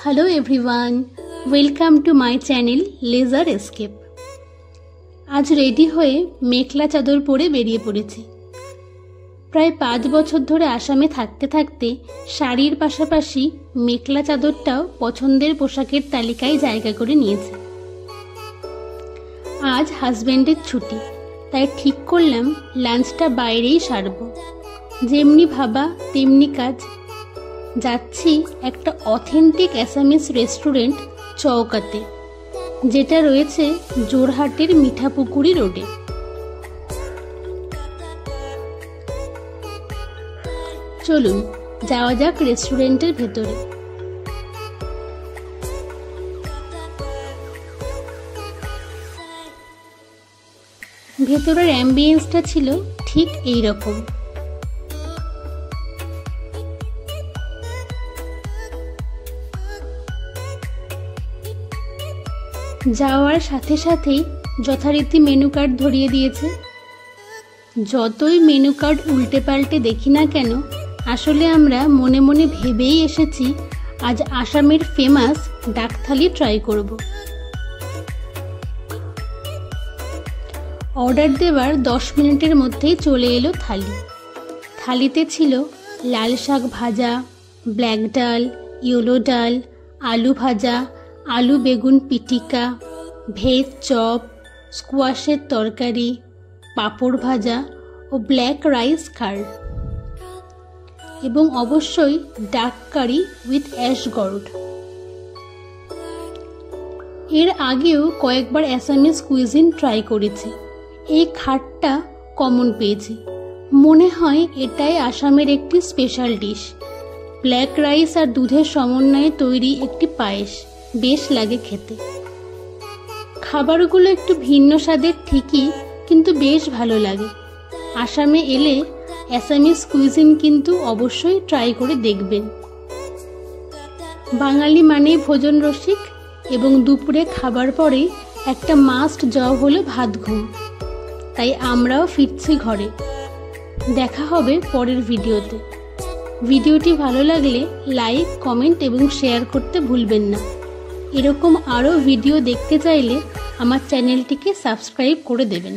Hello everyone, welcome to my channel Leisure Escape। आज ready হয়ে মেখলা চাদর পরে বেরিয়ে পড়েছি। প্রায় 5 বছর ধরে আসামে থাকতে থাকতে শাড়ির পাশাপাশি মেখলা চাদরটাও পছন্দের পোশাকের তালিকায় জায়গা করে নিয়েছে। আজ হাজবেন্ডের ছুটি, তাই ঠিক করলাম লাঞ্চটা বাইরেই সারবো। যেমনি ভাবা তেমনি কাজ। যাচ্ছি একটা অথেন্টিক অ্যাসামিস রেস্টুরেন্ট চৌকাতে, যেটা রয়েছে জোরহাটের মিঠাপুকুরি রোডে। চলুন যাওয়া যাক রেস্টুরেন্টের ভেতরে। ভেতরের অ্যাম্বিয়েন্সটা ছিল ঠিক এই রকম। যাওয়ার সাথে সাথেই যথারীতি মেনু কার্ড ধরিয়ে দিয়েছে। যতই মেনু কার্ড উল্টে পাল্টে দেখি না কেন, আসলে আমরা মনে মনে ভেবেই এসেছি আজ আসামের ফেমাস ডাকথালি ট্রাই করব। অর্ডার দেওয়ার 10 মিনিটের মধ্যেই চলে এলো থালি। থালিতে ছিল লাল শাক ভাজা, ব্ল্যাক ডাল, ইয়েলো ডাল, আলু ভাজা, আলু বেগুন পিটিকা, ভেজ চপ, স্কোয়াশের তরকারি, পাঁপড় ভাজা ও ব্ল্যাক রাইস কার্ড, এবং অবশ্যই ডাক কারি উইথ অ্যাশ গর্ড। এর আগেও কয়েকবার অ্যাসামিস কুইজিন ট্রাই করেছি। এই খাটটা কমন পেয়েছি। মনে হয় এটাই আসামের একটি স্পেশাল ডিশ। ব্ল্যাক রাইস আর দুধের সমন্বয়ে তৈরি একটি পায়েস, বেশ লাগে খেতে। খাবারগুলো একটু ভিন্ন স্বাদের ঠিকই, কিন্তু বেশ ভালো লাগে। আসামে এলে অ্যাসামিস কুইজিন কিন্তু অবশ্যই ট্রাই করে দেখবেন। বাঙালি মানেই ভোজন রসিক, এবং দুপুরে খাবার পরে একটা মাস্ট জব হলো ভাত ঘুম। তাই আমরাও ফিরছি ঘরে। দেখা হবে পরের ভিডিওতে। ভিডিওটি ভালো লাগলে লাইক, কমেন্ট এবং শেয়ার করতে ভুলবেন না। এরকম আরও ভিডিও দেখতে চাইলে আমার চ্যানেলটিকে সাবস্ক্রাইব করে দেবেন।